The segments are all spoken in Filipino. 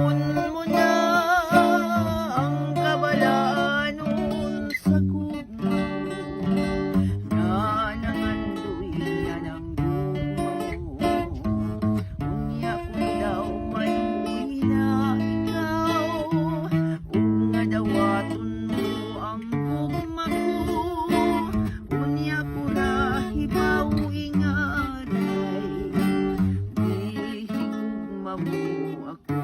gupon mo na ang kabalaanon sa gugma na nangandoy yan ang gugma mo. Unya ko daw maluwi na ikaw, unga dawaton mo ang gugma ko. Unya ko rahibaw ingaray, di higugma mo ako.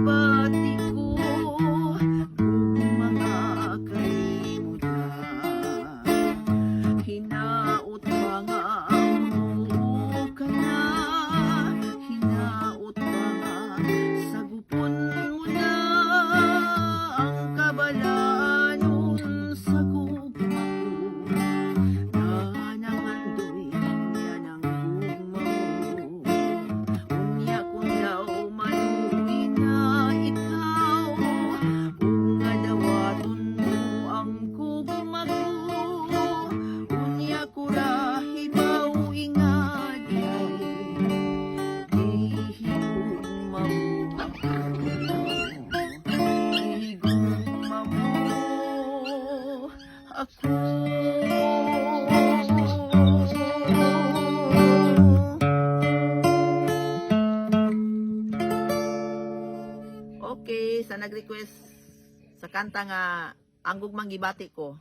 Pati ko kung mga kalimutan, hinaot mga mo ka na, hinaot mga sagupon mo na ang kabalaanon sa gugma ko na nangandoy yan ang gugma mo. Unya ko daw maluwi na ikaw, unga dawaton mo ang gugma ko. Unya ko rahibaw ingaday, di higugma mo ako. Di higugma mo ako. Okay, sa nag-request sa kanta nga ang gugmang gibati ko.